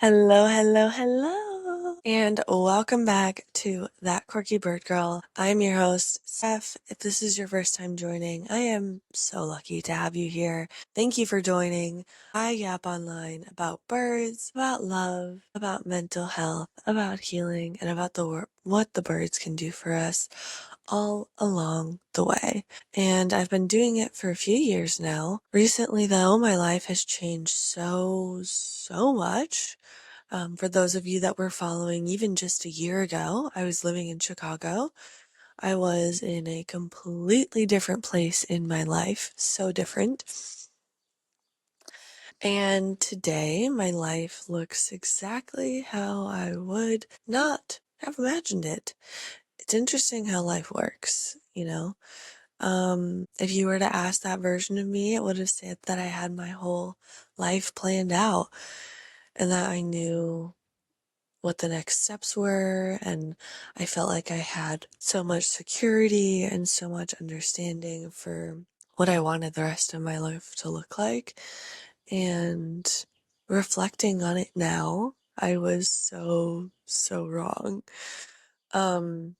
Hello, hello, hello, and welcome back to That Quirky Bird Girl. I'm your host, Steph. If this is your first time joining, I am so lucky to have you here. Thank you for joining. I yap online about birds, about love, about mental health, about healing, and about what the birds can do for us all along the way. And I've been doing it for a few years now. Recently, though, my life has changed so much. For those of you that were following even just a year ago, I was living in Chicago. I was in a completely different place in my life, so different. And today, my life looks exactly how I would not have imagined it. It's interesting how life works, you know? If you were to ask that version of me, it would have said that I had my whole life planned out and that I knew what the next steps were, and I felt like I had so much security and so much understanding for what I wanted the rest of my life to look like. And reflecting on it now, I was so wrong. And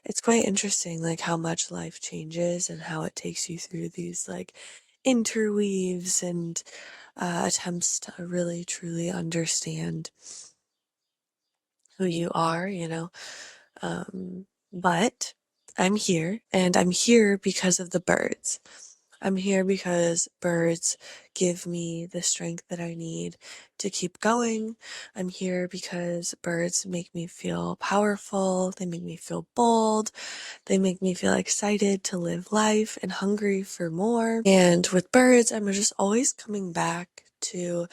it's quite interesting, like how much life changes and how it takes you through these like interweaves and attempts to really truly understand who you are, But I'm here, and I'm here because of the birds. I'm here because birds give me the strength that I need to keep going. I'm here because birds make me feel powerful. They make me feel bold. They make me feel excited to live life and hungry for more. And with birds, I'm just always coming back to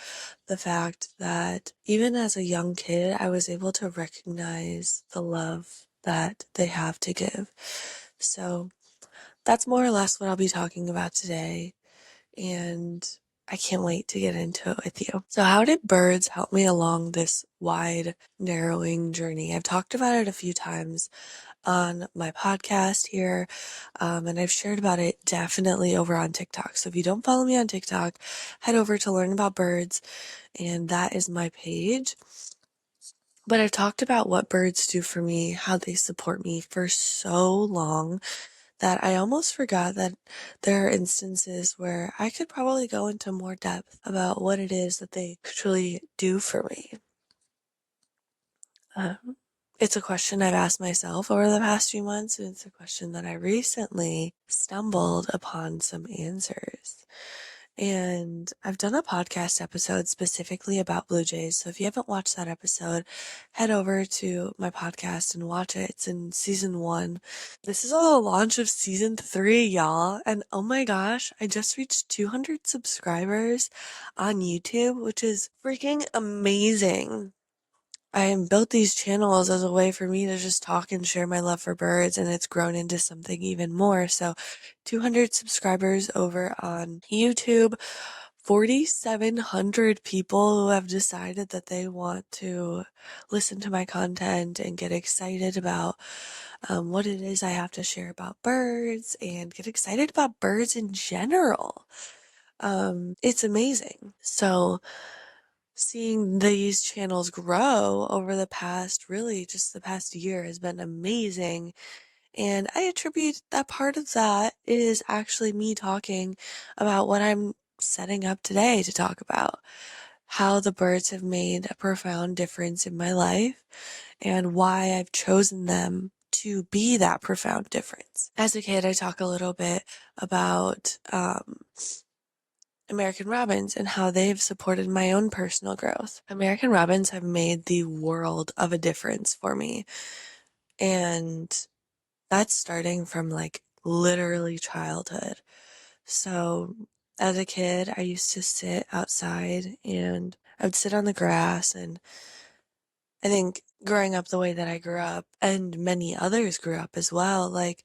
the fact that even as a young kid, I was able to recognize the love that they have to give. So that's more or less what I'll be talking about today. And I can't wait to get into it with you. So how did birds help me along this wide, narrowing journey? I've talked about it a few times on my podcast here, and I've shared about it definitely over on TikTok. So if you don't follow me on TikTok, head over to Learn About Birds, and that is my page. But I've talked about what birds do for me, how they support me for so long that I almost forgot that there are instances where I could probably go into more depth about what it is that they truly do for me. It's a question I've asked myself over the past few months, and it's a question that I recently stumbled upon some answers. And I've done a podcast episode specifically about Blue Jays. So if you haven't watched that episode, head over to my podcast and watch it. It's in season 1. This is all the launch of season 3, y'all. And oh my gosh, I just reached 200 subscribers on YouTube, which is freaking amazing. I built these channels as a way for me to just talk and share my love for birds, and it's grown into something even more. So 200 subscribers over on YouTube, 4,700 people who have decided that they want to listen to my content and get excited about what it is I have to share about birds and get excited about birds in general. It's amazing. So seeing these channels grow over the past, really just the past year has been amazing. And I attribute that part of that is actually me talking about what I'm setting up today to talk about. How the birds have made a profound difference in my life and why I've chosen them to be that profound difference. As a kid, I talk a little bit about American Robins and how they've supported my own personal growth. American Robins have made the world of a difference for me. And that's starting from like literally childhood. So as a kid, I used to sit outside and I would sit on the grass, and I think growing up the way that I grew up and many others grew up as well, like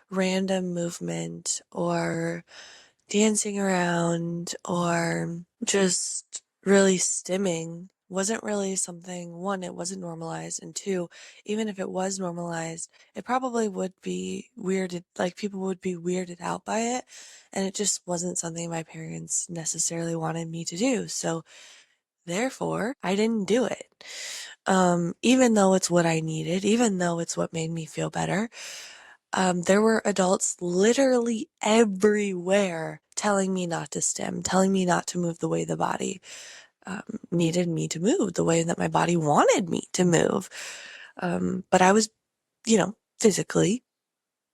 random movement or dancing around or just really stimming wasn't really something, one, it wasn't normalized, and two, even if it was normalized, it probably would be weirded, like people would be weirded out by it, and it just wasn't something my parents necessarily wanted me to do. So therefore, I didn't do it. Even though it's what I needed, even though it's what made me feel better, there were adults literally everywhere telling me not to stim, telling me not to move the way the body needed me to move, the way that my body wanted me to move. But I was, physically,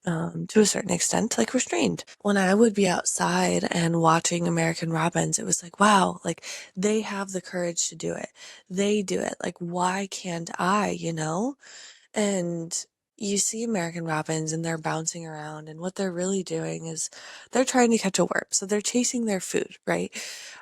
to a certain extent, like restrained. When I would be outside and watching American Robins, it was like, wow, like they have the courage to do it. They do it. Like, why can't I? And you see American Robins and they're bouncing around, and what they're really doing is they're trying to catch a worm. So they're chasing their food, right?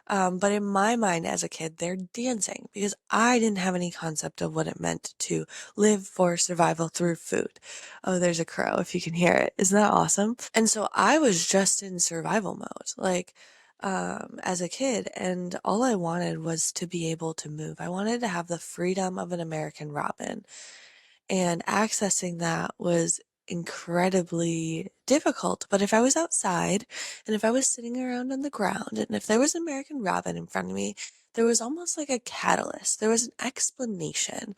But in my mind as a kid, they're dancing because I didn't have any concept of what it meant to live for survival through food. Oh, there's a crow if you can hear it. Isn't that awesome? And so I was just in survival mode, like, as a kid, and all I wanted was to be able to move. I wanted to have the freedom of an American Robin. And accessing that was incredibly difficult. But if I was outside and if I was sitting around on the ground and if there was an American Robin in front of me, there was almost like a catalyst. There was an explanation.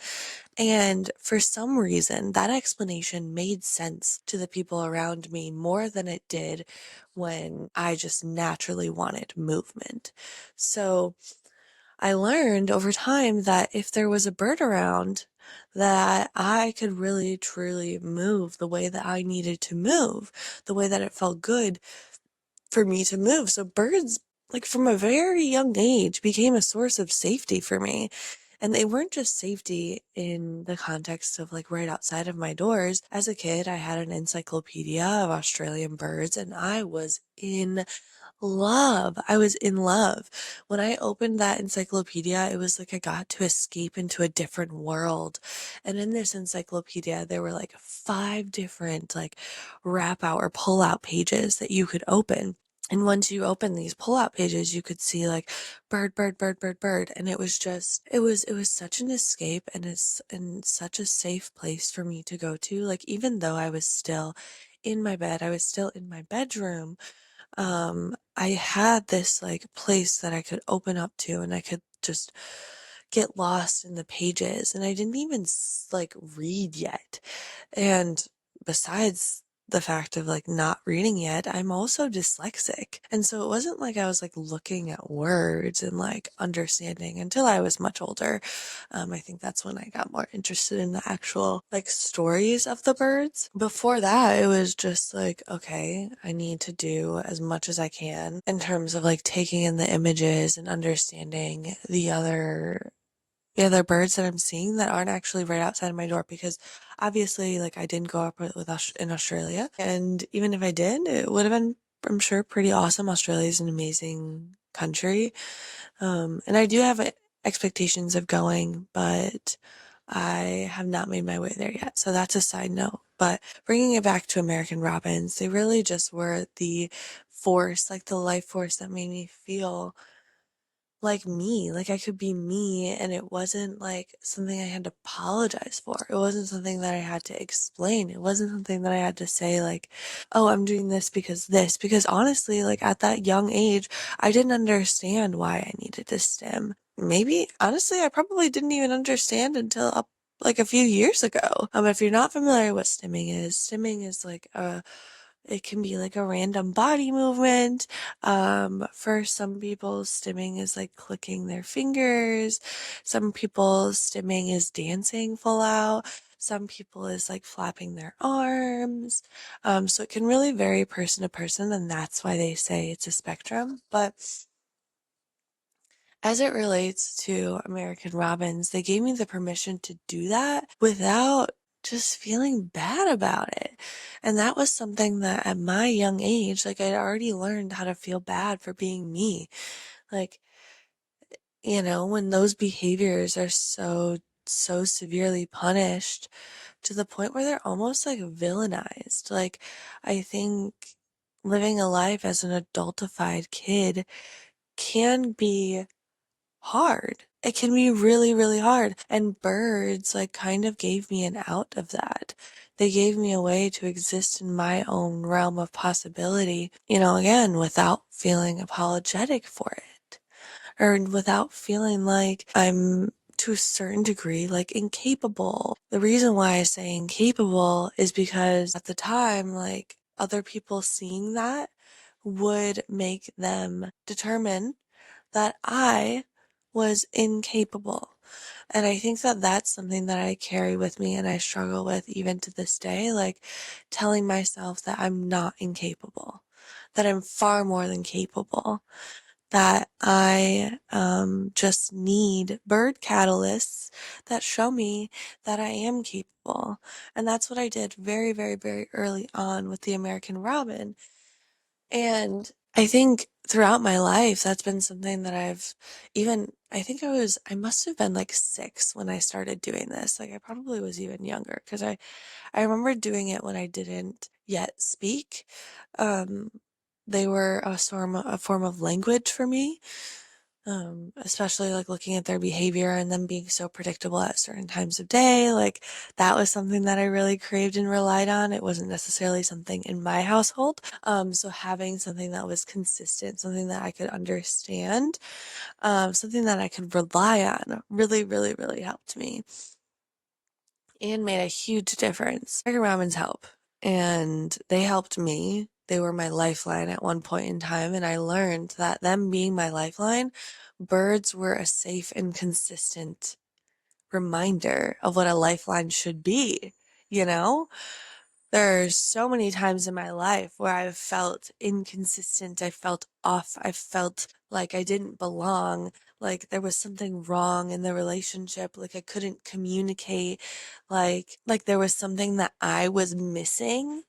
And for some reason, that explanation made sense to the people around me more than it did when I just naturally wanted movement. So I learned over time that if there was a bird around, that I could really truly move the way that I needed to move, the way that it felt good for me to move. So birds, like from a very young age, became a source of safety for me. And they weren't just safety in the context of like right outside of my doors. As a kid, I had an encyclopedia of Australian birds and I was in love. I was in love. When I opened that encyclopedia, it was like I got to escape into a different world. And in this encyclopedia, there were like 5 different like wrap out or pull out pages that you could open. And once you open these pull-out pages, you could see like bird, bird, bird, bird, bird. And it was just, it was such an escape and it's and such a safe place for me to go to. Like, even though I was still in my bed, I was still in my bedroom. I had this like place that I could open up to and I could just get lost in the pages. And I didn't even like read yet. And besides the fact of like not reading yet, I'm also dyslexic. And so it wasn't like I was like looking at words and like understanding until I was much older. I think that's when I got more interested in the actual like stories of the birds. Before that, it was just like, okay, I need to do as much as I can in terms of like taking in the images and understanding the other birds that I'm seeing that aren't actually right outside of my door, because obviously, like, I didn't grow up in Australia, and even if I did, it would have been, I'm sure, pretty awesome. Australia is an amazing country, and I do have expectations of going, but I have not made my way there yet. So that's a side note. But bringing it back to American Robins, they really just were the force, like the life force that made me feel like me, like I could be me, and it wasn't like something I had to apologize for. It wasn't something that I had to explain. It wasn't something that I had to say like, "Oh, I'm doing this," because honestly, like at that young age, I didn't understand why I needed to stim. Maybe honestly, I probably didn't even understand until up like a few years ago. If you're not familiar what stimming is like a it can be like a random body movement. For some people, stimming is like clicking their fingers. Some people, stimming is dancing full out. Some people is like flapping their arms. So it can really vary person to person, and that's why they say it's a spectrum. But as it relates to American Robins, they gave me the permission to do that without just feeling bad about it. And that was something that at my young age, like I'd already learned how to feel bad for being me. Like, when those behaviors are so severely punished to the point where they're almost like villainized. Like, I think living a life as an adultified kid can be hard. It can be really, really hard. And birds like kind of gave me an out of that. They gave me a way to exist in my own realm of possibility, again, without feeling apologetic for it or without feeling like I'm to a certain degree like incapable. The reason why I say incapable is because at the time, like other people seeing that would make them determine that I was incapable. And I think that that's something that I carry with me and I struggle with even to this day, like telling myself that I'm not incapable, that I'm far more than capable, that I just need bird catalysts that show me that I am capable. And that's what I did very, very, very early on with the American Robin. And I think throughout my life, that's been something that I think I must have been like 6 when I started doing this. Like I probably was even younger because I remember doing it when I didn't yet speak. Um, they were a form of language for me, especially like looking at their behavior and them being so predictable at certain times of day. Like that was something that I really craved and relied on. It wasn't necessarily something in my household. So having something that was consistent, something that I could understand, something that I could rely on really, really, really helped me and made a huge difference. American Ramen's help, and they helped me. They were my lifeline at one point in time, and I learned that them being my lifeline, birds were a safe and consistent reminder of what a lifeline should be, you know? There's so many times in my life where I've felt inconsistent, I felt off, I felt like I didn't belong, like there was something wrong in the relationship, like I couldn't communicate, like there was something that I was missing,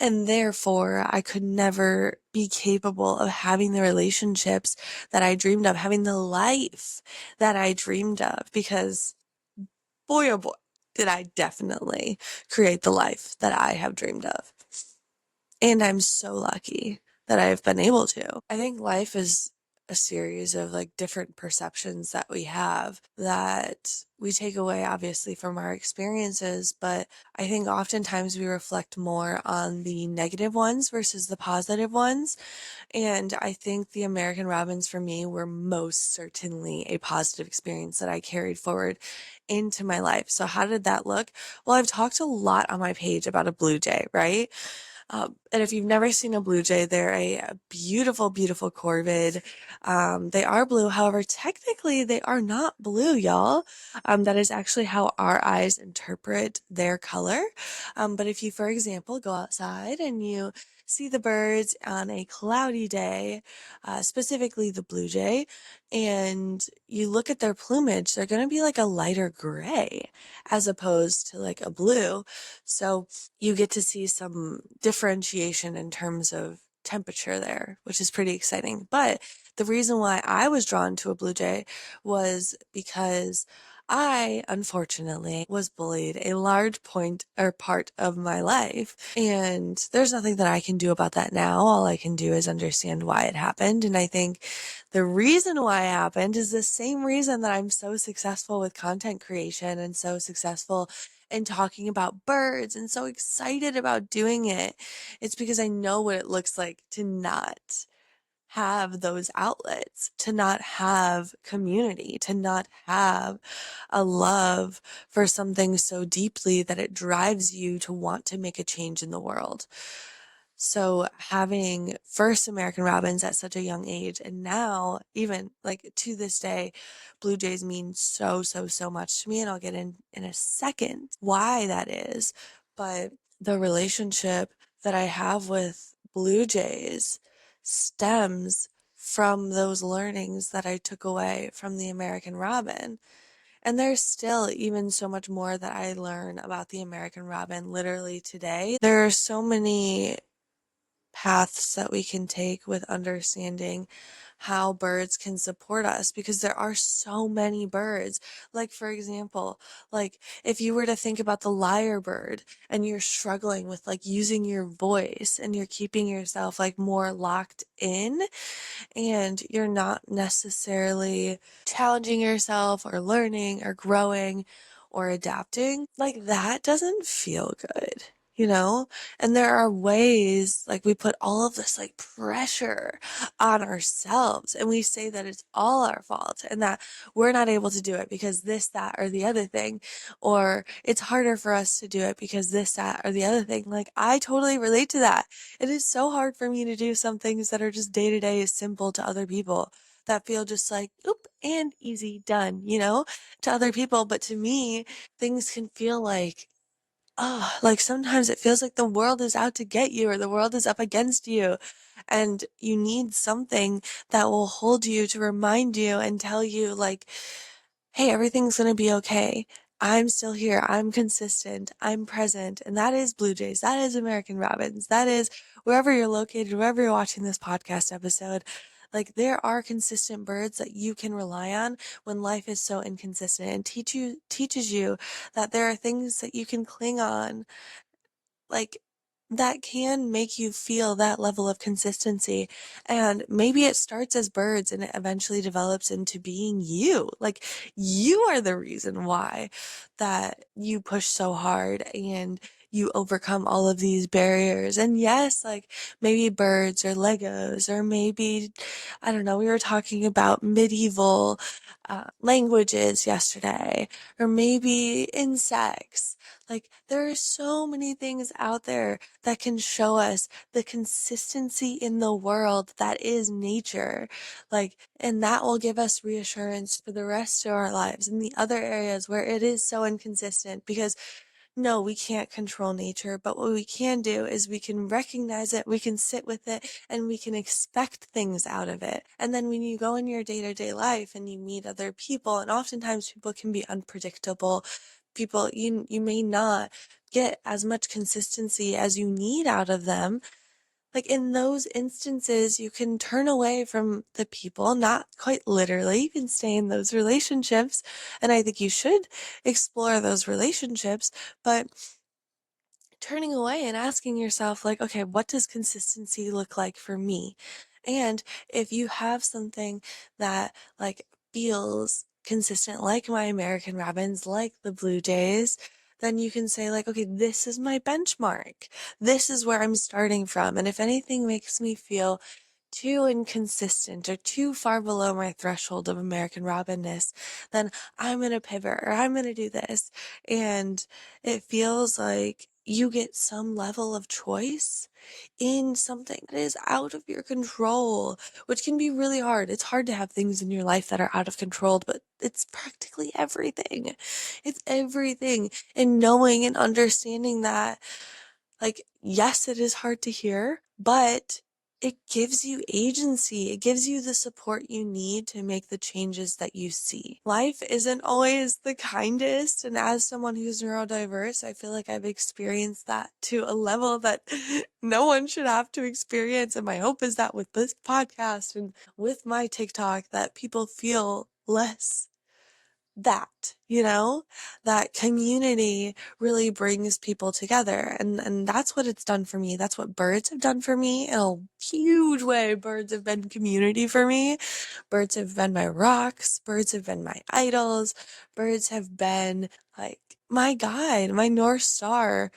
and therefore I could never be capable of having the relationships that I dreamed of, having the life that I dreamed of, because boy, oh boy, did I definitely create the life that I have dreamed of. And I'm so lucky that I've been able to. I think life is a series of like different perceptions that we have that we take away obviously from our experiences, but I think oftentimes we reflect more on the negative ones versus the positive ones. And I think the American Robins for me were most certainly a positive experience that I carried forward into my life. So how did that look? Well, I've talked a lot on my page about a blue jay, right? And if you've never seen a blue jay, they're a beautiful, beautiful corvid. They are blue. However, technically they are not blue, y'all. That is actually how our eyes interpret their color. But if you, for example, go outside and you see the birds on a cloudy day, specifically the blue jay, and you look at their plumage, they're going to be like a lighter gray as opposed to like a blue. So you get to see some differentiation in terms of temperature there, which is pretty exciting. But the reason why I was drawn to a blue jay was because I, unfortunately, was bullied a large point or part of my life. And there's nothing that I can do about that now. All I can do is understand why it happened. And I think the reason why it happened is the same reason that I'm so successful with content creation and so successful and talking about birds and so excited about doing it. It's because I know what it looks like to not have those outlets, to not have community, to not have a love for something so deeply that it drives you to want to make a change in the world. So having first American Robins at such a young age, and now even like to this day, Blue Jays mean so, so, so much to me. And I'll get in a second why that is. But the relationship that I have with Blue Jays stems from those learnings that I took away from the American Robin. And there's still even so much more that I learn about the American Robin literally today. There are so many paths that we can take with understanding how birds can support us because there are so many birds. Like, for example, like if you were to think about the lyrebird and you're struggling with like using your voice and you're keeping yourself like more locked in and you're not necessarily challenging yourself or learning or growing or adapting, like that doesn't feel good, you know? And there are ways, like we put all of this like pressure on ourselves and we say that it's all our fault and that we're not able to do it because this, that, or the other thing, or it's harder for us to do it because this, that, or the other thing. Like I totally relate to that. It is so hard for me to do some things that are just day to day simple to other people that feel just like, oop, and easy, done, you know, to other people. But to me, things can feel like, oh, like sometimes it feels like the world is out to get you or the world is up against you. And you need something that will hold you to remind you and tell you, like, hey, everything's going to be okay. I'm still here. I'm consistent. I'm present. And that is Blue Jays. That is American Robins. That is wherever you're located, wherever you're watching this podcast episode. Like there are consistent birds that you can rely on when life is so inconsistent and teaches you that there are things that you can cling on, like that can make you feel that level of consistency. And maybe it starts as birds and it eventually develops into being you. Like you are the reason why that you push so hard and you overcome all of these barriers. And yes, like maybe birds or Legos, or maybe, I don't know, we were talking about medieval languages yesterday, or maybe insects. Like, there are so many things out there that can show us the consistency in the world that is nature. Like, and that will give us reassurance for the rest of our lives in the other areas where it is so inconsistent. Because no, we can't control nature, but what we can do is we can recognize it, we can sit with it, and we can expect things out of it. And then when you go in your day to day life and you meet other people, and oftentimes people can be unpredictable, people, you may not get as much consistency as you need out of them. Like in those instances, you can turn away from the people, not quite literally. You can stay in those relationships. And I think you should explore those relationships, but turning away and asking yourself, like, okay, what does consistency look like for me? And if you have something that like feels consistent, like my American Robins, like the Blue Jays, then you can say, like, okay, this is my benchmark. This is where I'm starting from. And if anything makes me feel too inconsistent or too far below my threshold of American Robinness, then I'm going to pivot or I'm going to do this. And it feels like you get some level of choice in something that is out of your control, which can be really hard. It's hard to have things in your life that are out of control, but it's practically everything. It's everything. And knowing and understanding that, like, yes, it is hard to hear, but it gives you agency. It gives you the support you need to make the changes that you see. Life isn't always the kindest. And as someone who's neurodiverse, I feel like I've experienced that to a level that no one should have to experience. And my hope is that with this podcast and with my TikTok, that people feel less that, you know, that community really brings people together. And that's what it's done for me. That's what birds have done for me in a huge way. Birds have been community for me. Birds have been my rocks. Birds have been my idols. Birds have been like my guide, my North Star.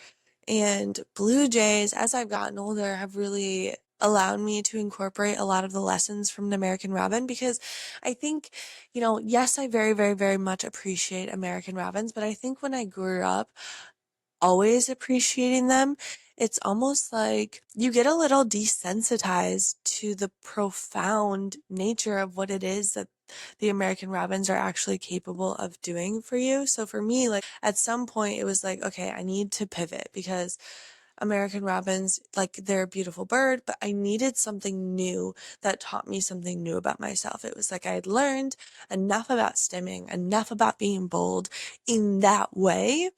And Blue Jays, as I've gotten older, have really allowed me to incorporate a lot of the lessons from an American Robin because I think, you know, yes, I very, very, very much appreciate American Robins, but I think when I grew up always appreciating them, it's almost like you get a little desensitized to the profound nature of what it is that the American Robins are actually capable of doing for you. So for me, like at some point it was like, okay, I need to pivot because American Robins, like they're a beautiful bird, but I needed something new that taught me something new about myself. It was like I had learned enough about stimming, enough about being bold in that way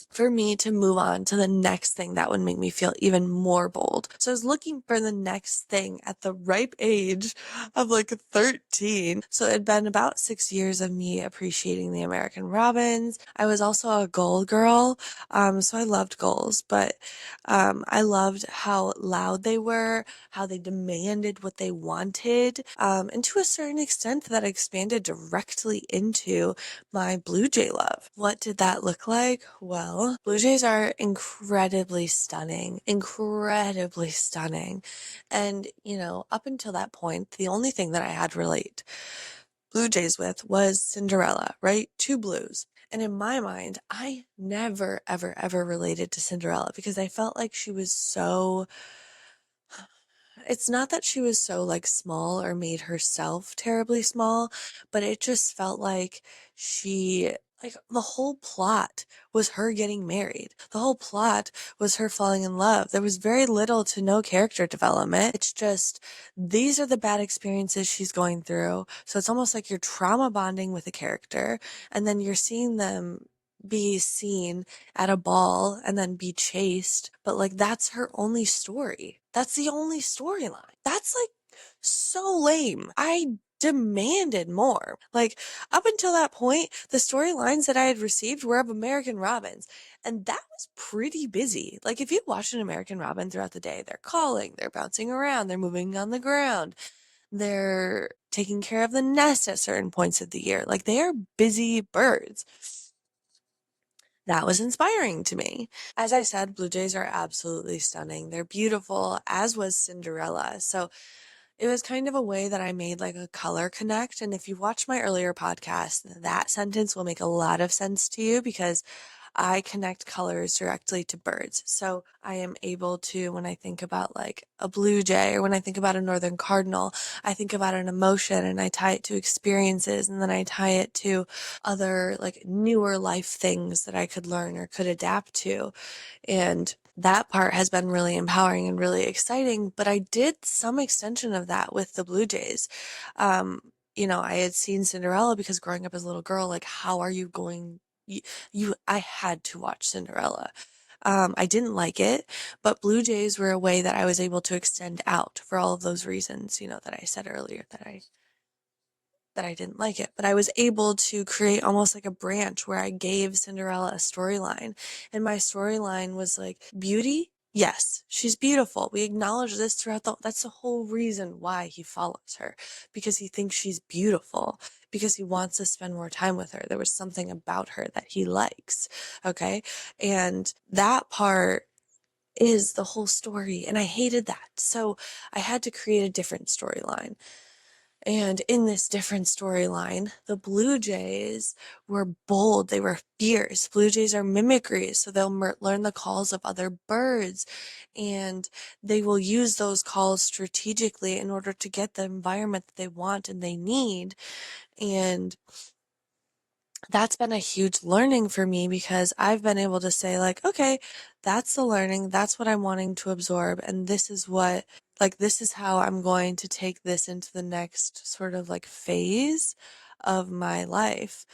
for me to move on to the next thing that would make me feel even more bold. So I was looking for the next thing at the ripe age of like 13. So it had been about 6 years of me appreciating the American Robins. I was also a goal girl. So I loved goals, but I loved how loud they were, how they demanded what they wanted, and to a certain extent that expanded directly into my Blue Jay love. What did that look like? Well, Blue Jays are incredibly stunning, incredibly stunning. And, up until that point, the only thing that I had to relate Blue Jays with was Cinderella, right? Two blues. And in my mind, I never, ever, ever related to Cinderella because I felt like she was so it's not that she was so, like, small or made herself terribly small, but it just felt like she the whole plot was her getting married. The whole plot was her falling in love. There was very little to no character development. It's just these are the bad experiences she's going through. So it's almost like you're trauma bonding with a character, and then you're seeing them be seen at a ball and then be chased, but like that's her only story. That's the only storyline. That's like so lame. I demanded more. Like up until that point, the storylines that I had received were of American Robins, and that was pretty busy. Like if you watch an American Robin throughout the day, they're calling, they're bouncing around, they're moving on the ground, they're taking care of the nest at certain points of the year. Like they are busy birds. That was inspiring to me. As I said, blue jays are absolutely stunning. They're beautiful, as was Cinderella. So it was kind of a way that I made like a color connect. And if you watch my earlier podcast, that sentence will make a lot of sense to you because I connect colors directly to birds. So I am able to, when I think about like a blue jay or when I think about a northern cardinal, I think about an emotion and I tie it to experiences and then I tie it to other like newer life things that I could learn or could adapt to. And that part has been really empowering and really exciting. But I did some extension of that with the Blue Jays. I had seen Cinderella because growing up as a little girl, like, how are you going? I had to watch Cinderella. I didn't like it, but Blue Jays were a way that I was able to extend out for all of those reasons, that I said earlier that I didn't like it, but I was able to create almost like a branch where I gave Cinderella a storyline. And my storyline was like, beauty? Yes, she's beautiful. We acknowledge this throughout that's the whole reason why he follows her, because he thinks she's beautiful, because he wants to spend more time with her. There was something about her that he likes. Okay. And that part is the whole story. And I hated that. So I had to create a different storyline. And in this different storyline, the Blue Jays were bold. They were fierce. Blue Jays are mimicry, so they'll learn the calls of other birds, and they will use those calls strategically in order to get the environment that they want and they need. And that's been a huge learning for me because I've been able to say like, okay, that's the learning, that's what I'm wanting to absorb, and this is how I'm going to take this into the next sort of like phase of my life.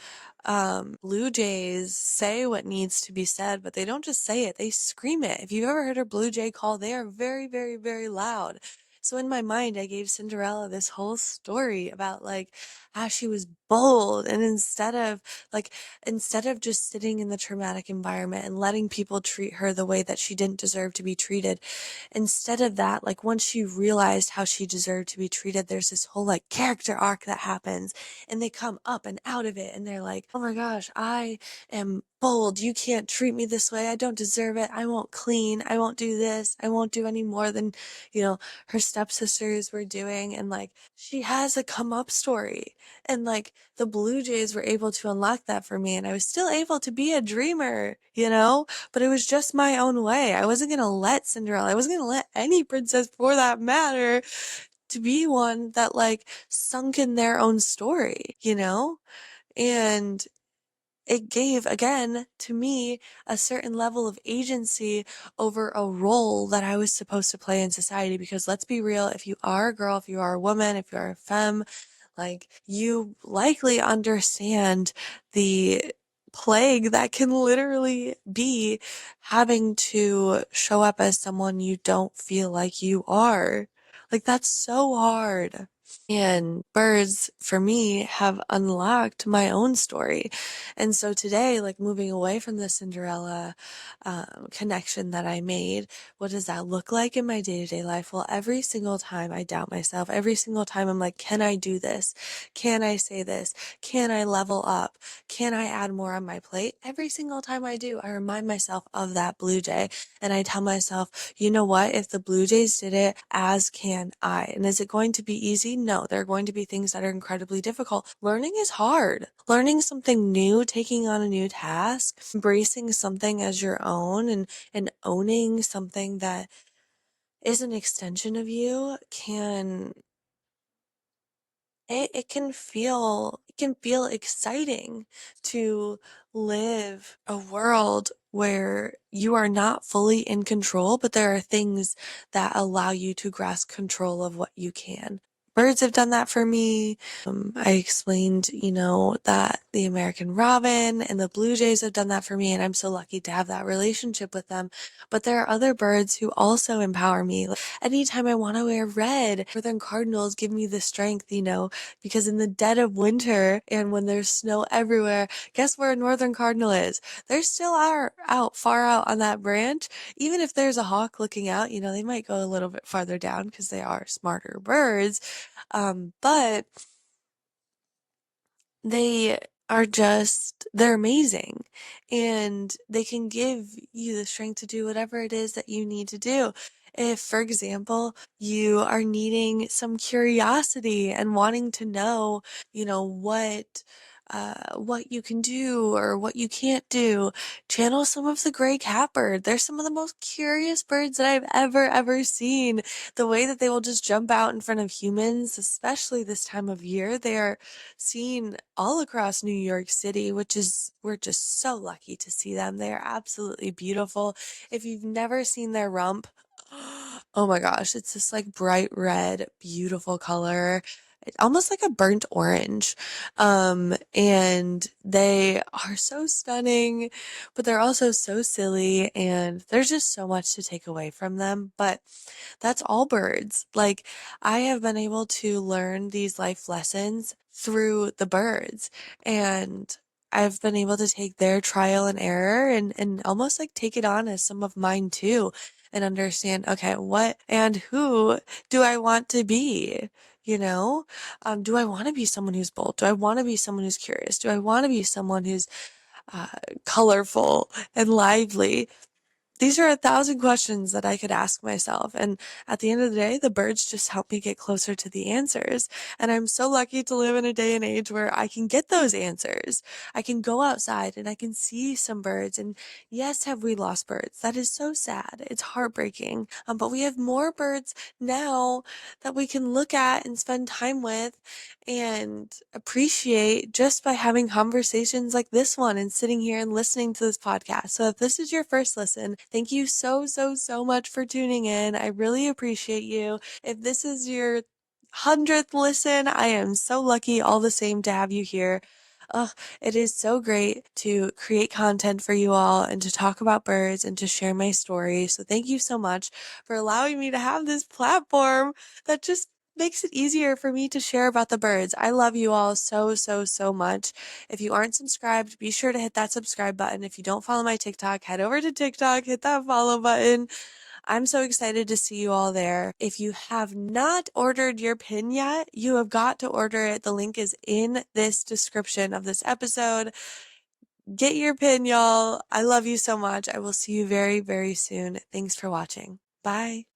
Blue jays say what needs to be said, but they don't just say it, they scream it. If you've ever heard a blue jay call, they are very, very, very loud. So in my mind, I gave Cinderella this whole story about like how she was bold, and instead of just sitting in the traumatic environment and letting people treat her the way that she didn't deserve to be treated, instead of that, like once she realized how she deserved to be treated, there's this whole like character arc that happens, and they come up and out of it and they're like, oh my gosh, I am bold. You can't treat me this way. I don't deserve it. I won't clean. I won't do this. I won't do any more than, her stepsisters were doing. And like, she has a come up story. And like, the Blue Jays were able to unlock that for me. And I was still able to be a dreamer, but it was just my own way. I wasn't going to let Cinderella, I wasn't going to let any princess for that matter to be one that like sunk in their own story. And it gave, again, to me, a certain level of agency over a role that I was supposed to play in society. Because let's be real, if you are a girl, if you are a woman, if you are a femme, like you likely understand the plague that can literally be having to show up as someone you don't feel like you are. Like, that's so hard. And birds, for me, have unlocked my own story. And so today, like moving away from the Cinderella connection that I made, what does that look like in my day to day life? Well, every single time I doubt myself, every single time I'm like, can I do this? Can I say this? Can I level up? Can I add more on my plate? Every single time I do, I remind myself of that blue jay. And I tell myself, you know what? If the Blue Jays did it, as can I. And is it going to be easy? No, there are going to be things that are incredibly difficult. Learning is hard. Learning something new, taking on a new task, embracing something as your own and owning something that is an extension of you it can feel exciting to live a world where you are not fully in control, but there are things that allow you to grasp control of what you can. Birds have done that for me. I explained, that the American robin and the blue jays have done that for me, and I'm so lucky to have that relationship with them. But there are other birds who also empower me. Like, anytime I want to wear red, northern cardinals give me the strength, because in the dead of winter and when there's snow everywhere, guess where a northern cardinal is? They're still out far out on that branch. Even if there's a hawk looking out, they might go a little bit farther down because they are smarter birds. But they they're amazing, and they can give you the strength to do whatever it is that you need to do. If, for example, you are needing some curiosity and wanting to know, what you can do or what you can't do, channel some of the gray catbird. They're some of the most curious birds that I've ever seen. The way that they will just jump out in front of humans, especially this time of year, they are seen all across New York City, we're just so lucky to see them. They are absolutely beautiful. If you've never seen their rump, oh my gosh, it's this like bright red, beautiful color. Almost like a burnt orange. And they are so stunning, but they're also so silly, and there's just so much to take away from them. But that's all birds. Like, I have been able to learn these life lessons through the birds, and I've been able to take their trial and error and almost like take it on as some of mine too, and understand, okay, what and who do I want to be? You know, do I want to be someone who's bold? Do I want to be someone who's curious? Do I want to be someone who's uh, colorful and lively? These are 1,000 questions that I could ask myself. And at the end of the day, the birds just help me get closer to the answers. And I'm so lucky to live in a day and age where I can get those answers. I can go outside and I can see some birds. And yes, have we lost birds? That is so sad. It's heartbreaking. But we have more birds now that we can look at and spend time with and appreciate just by having conversations like this one and sitting here and listening to this podcast. So if this is your first listen, thank you so much for tuning in. I really appreciate you. If this is your 100th listen, I am so lucky all the same to have you here. Ugh, it is so great to create content for you all and to talk about birds and to share my story. So thank you so much for allowing me to have this platform that just makes it easier for me to share about the birds. I love you all so much. If you aren't subscribed, be sure to hit that subscribe button. If you don't follow my TikTok, head over to TikTok, hit that follow button. I'm so excited to see you all there. If you have not ordered your pin yet, you have got to order it. The link is in this description of this episode. Get your pin, y'all. I love you so much. I will see you very soon. Thanks for watching. Bye.